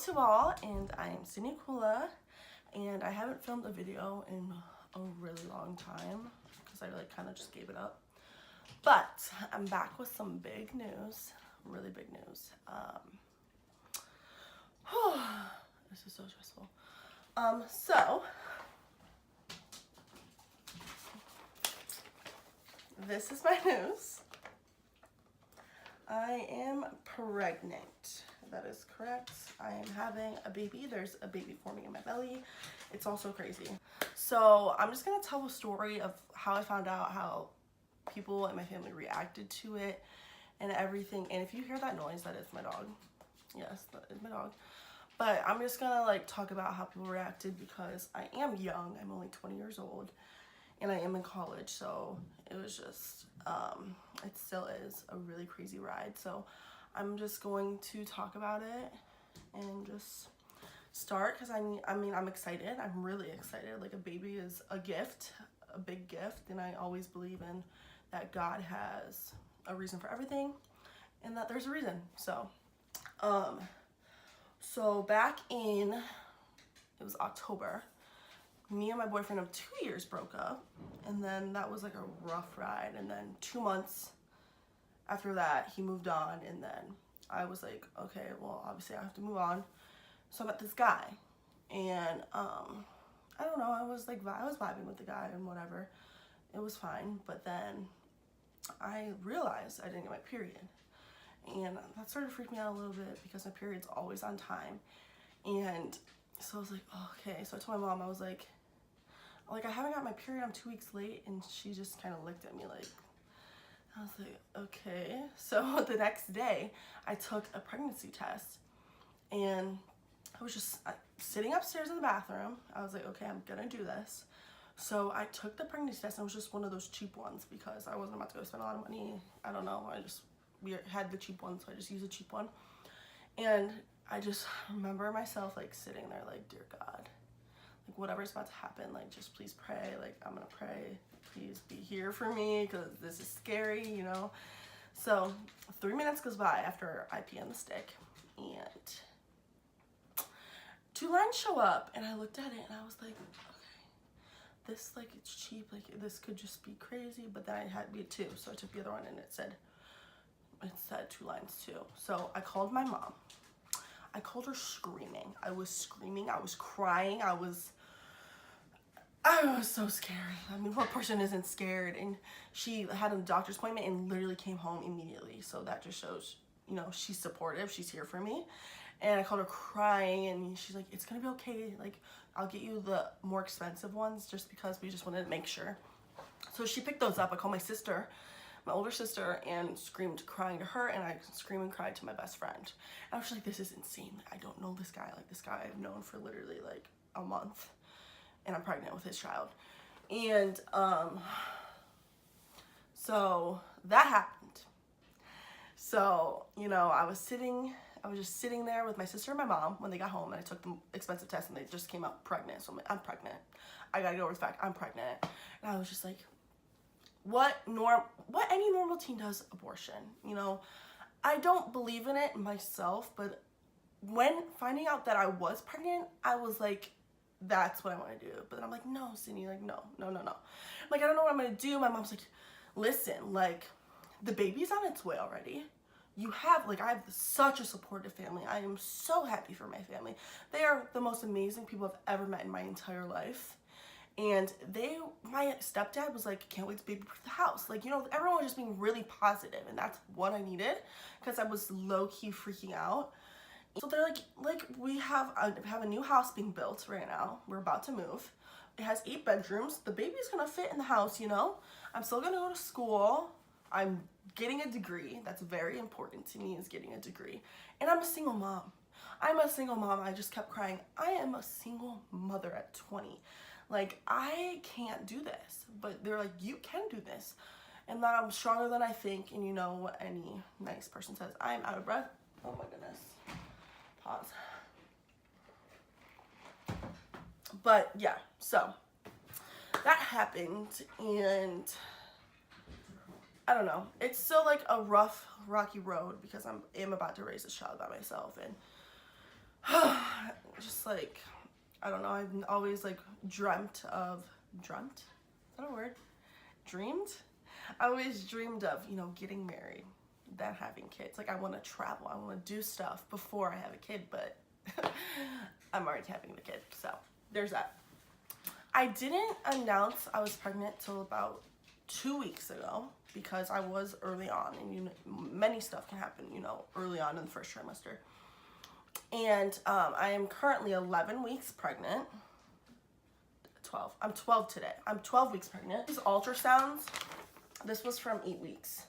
to all, and I am Sydney Kula, and I haven't filmed a video in a really long time because I like kind of just gave it up. But I'm back with some big news, really big news. This is so stressful. So this is my news. I am pregnant. That is correct. I am having a baby. There's a baby forming in my belly. It's also crazy. So I'm just gonna tell a story of how I found out, how people in my family reacted to it and everything. And if you hear that noise, that is my dog. Yes, that is my dog. But I'm just gonna like talk about how people reacted because I am young. I'm only 20 years old and I am in college. So it was just, it still is a really crazy ride. So I'm just going to talk about it and just start because I mean, I'm excited. I'm really excited. Like, a baby is a gift, a big gift. And I always believe in that God has a reason for everything and that there's a reason. So, back in, it was October, me and my boyfriend of 2 years broke up, and then that was like a rough ride. And then 2 months after that, he moved on, and then I was like, okay, well, obviously I have to move on. So I met this guy, and I don't know, I was vibing with the guy and whatever. It was fine, but then I realized I didn't get my period. And that started to freak me out a little bit because my period's always on time. And so I was like, oh, okay. So I told my mom, I was like, I haven't got my period, I'm 2 weeks late. And she just kind of looked at me like, I was like, okay. So the next day I took a pregnancy test, and I was just sitting upstairs in the bathroom. I was like, okay, I'm gonna do this. So I took the pregnancy test, and it was just one of those cheap ones because I wasn't about to go spend a lot of money. I don't know, we had the cheap one, so I just used a cheap one. And I just remember myself like sitting there like, dear God, like whatever's about to happen, like just please pray. Like, I'm gonna pray, please be here for me because this is scary, you know. So 3 minutes goes by after I pee on the stick, and 2 lines show up, and I looked at it and I was like, okay, this, like, it's cheap, like this could just be crazy. But then I had to be 2, so I took the other one, and it said 2 lines too. So I called my mom. I called her screaming. I was screaming, I was crying, I was so scared. I mean, what person isn't scared? And she had a doctor's appointment and literally came home immediately. So that just shows, you know, she's supportive, she's here for me. And I called her crying, and she's like, it's gonna be okay, like I'll get you the more expensive ones just because we just wanted to make sure. So she picked those up. I called my sister, my older sister, and screamed, crying to her, and I screamed and cried to my best friend. And I was like, this is insane. I don't know this guy. Like, this guy I've known for literally like a month, and I'm pregnant with his child. And so that happened. So, you know, I was just sitting there with my sister and my mom when they got home, and I took the expensive test, and they just came out pregnant. So I'm pregnant. I gotta go over the fact I'm pregnant. And I was just like, what any normal teen does, abortion, you know. I don't believe in it myself, but when finding out that I was pregnant, I was like, that's what I want to do. But then I'm like, no, Sydney, like, no. Like, I don't know what I'm gonna do. My mom's like, listen, like, the baby's on its way already. You have, like, I have such a supportive family. I am so happy for my family. They are the most amazing people I've ever met in my entire life. And my stepdad was like, can't wait to baby-proof the house. Like, you know, everyone was just being really positive, and that's what I needed because I was low-key freaking out. So they're like we have a new house being built right now. We're about to move. It has 8 bedrooms. The baby's gonna fit in the house, you know. I'm still gonna go to school. I'm getting a degree. That's very important to me, is getting a degree. And I'm a single mom. I just kept crying. I am a single mother at 20. Like, I can't do this. But they're like, you can do this. And that I'm stronger than I think. And you know what any nice person says, I am out of breath. Oh my goodness. Pause. But yeah, so that happened, and I don't know. It's still like a rough, rocky road because I am about to raise this child by myself, and just like, I don't know, I've always like dreamt? Is that a word? Dreamed? I always dreamed of, you know, getting married, then having kids. Like, I want to travel, I want to do stuff before I have a kid, but I'm already having the kid, so there's that. I didn't announce I was pregnant till about 2 weeks ago because I was early on, and you know, many stuff can happen, you know, early on in the first trimester. And I am currently 11 weeks pregnant. 12. I'm 12 today. I'm 12 weeks pregnant. These ultrasounds, this was from 8 weeks.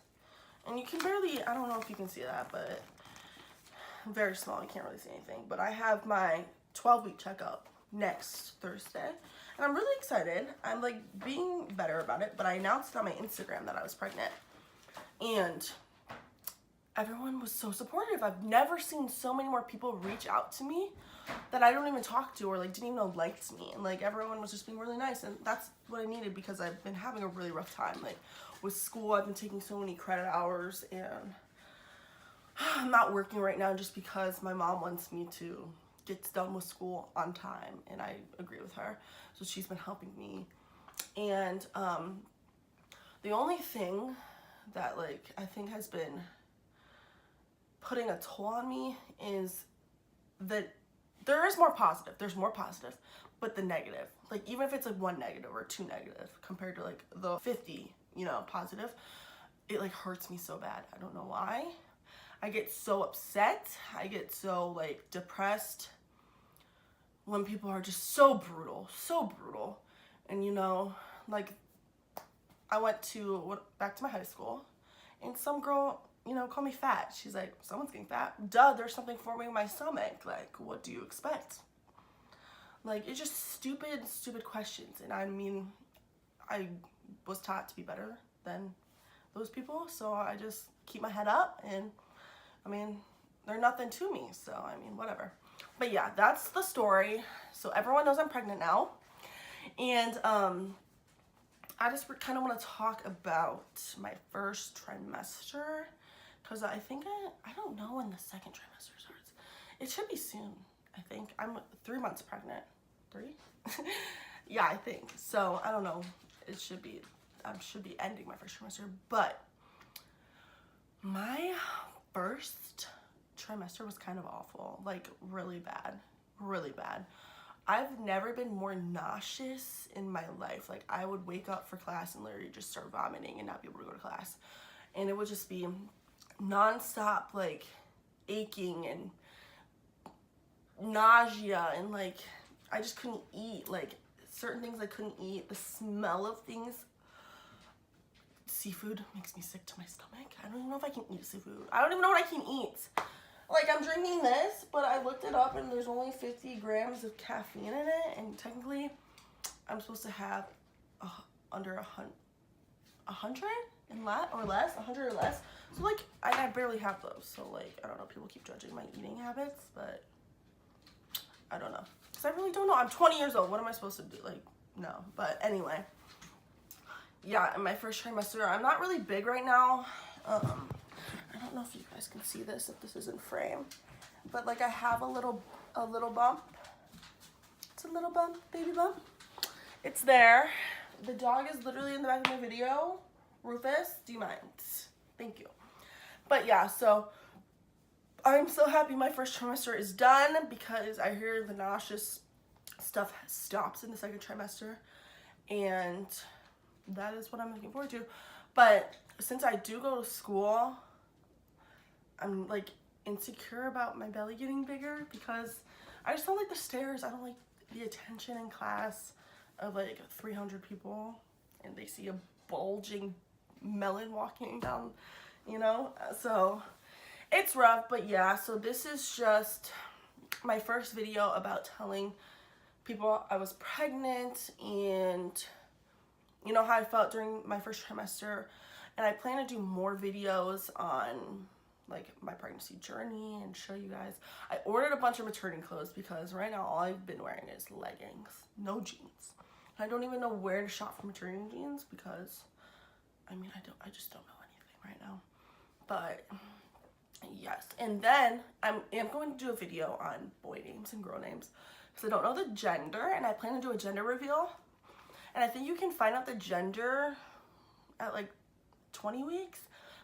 And you can barely, I don't know if you can see that, but very small. You can't really see anything. But I have my 12-week checkup next Thursday. And I'm really excited. I'm like being better about it. But I announced on my Instagram that I was pregnant. And everyone was so supportive. I've never seen so many more people reach out to me that I don't even talk to or like didn't even know liked me. And like everyone was just being really nice. And that's what I needed because I've been having a really rough time. Like with school, I've been taking so many credit hours and I'm not working right now just because my mom wants me to get done with school on time, and I agree with her. So she's been helping me. And the only thing that like I think has been putting a toll on me is that there is more positive. There's more positive, but the negative, like even if it's like 1 negative or 2 negative compared to like the 50, you know, positive, it like hurts me so bad. I don't know why. I get so upset. I get so like depressed when people are just so brutal, so brutal. And you know, like I went back to my high school and some girl, you know, called me fat. She's like, someone's getting fat. Duh, there's something forming in my stomach. Like, what do you expect? Like, it's just stupid questions. And I mean, I was taught to be better than those people. So I just keep my head up and I mean, they're nothing to me. So, I mean, whatever. But yeah, that's the story. So everyone knows I'm pregnant now. And I just kind of want to talk about my first trimester. Because I think, I don't know when the second trimester starts. It should be soon, I think. I'm 3 months pregnant. 3? Yeah, I think. So, I don't know. It should be, I should be ending my first trimester. But my first trimester was kind of awful. Like, really bad. Really bad. I've never been more nauseous in my life. Like, I would wake up for class and literally just start vomiting and not be able to go to class. And it would just be non-stop like aching and nausea, and like I just couldn't eat. Like certain things I couldn't eat. The smell of things, seafood makes me sick to my stomach. I don't even know if I can eat seafood. I don't even know what I can eat. Like I'm drinking this, but I looked it up and there's only 50 grams of caffeine in it, and technically I'm supposed to have under 100 and less, 100 or less. So like I barely have those. So like I don't know, people keep judging my eating habits, but I don't know. Cause I really don't know. I'm 20 years old. What am I supposed to do? Like no. But anyway, yeah, in my first trimester, I'm not really big right now. I don't know if you guys can see this, if this is in frame, but like I have a little bump. It's a little bump, baby bump. It's there. The dog is literally in the back of my video. Rufus, do you mind? Thank you. But yeah, so I'm so happy my first trimester is done because I hear the nauseous stuff stops in the second trimester, and that is what I'm looking forward to. But since I do go to school, I'm like insecure about my belly getting bigger because I just don't like the stares. I don't like the attention in class of like 300 people and they see a bulging melon walking down, you know. So it's rough. But yeah, so this is just my first video about telling people I was pregnant and you know how I felt during my first trimester. And I plan to do more videos on like my pregnancy journey and show you guys. I ordered a bunch of maternity clothes because right now all I've been wearing is leggings, no jeans. I don't even know where to shop for maternity jeans because I mean I just don't know anything right now. But Yes, and then I'm going to do a video on boy names and girl names because I don't know the gender, and I plan to do a gender reveal. And I think you can find out the gender at like 20 weeks.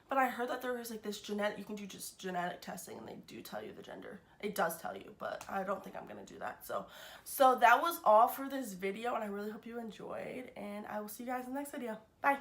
But I heard that there was like this you can do just genetic testing and they do tell you the gender. It does tell you, but I don't think I'm gonna do that. So that was all for this video, and I really hope you enjoyed, and I will see you guys in the next video. Bye.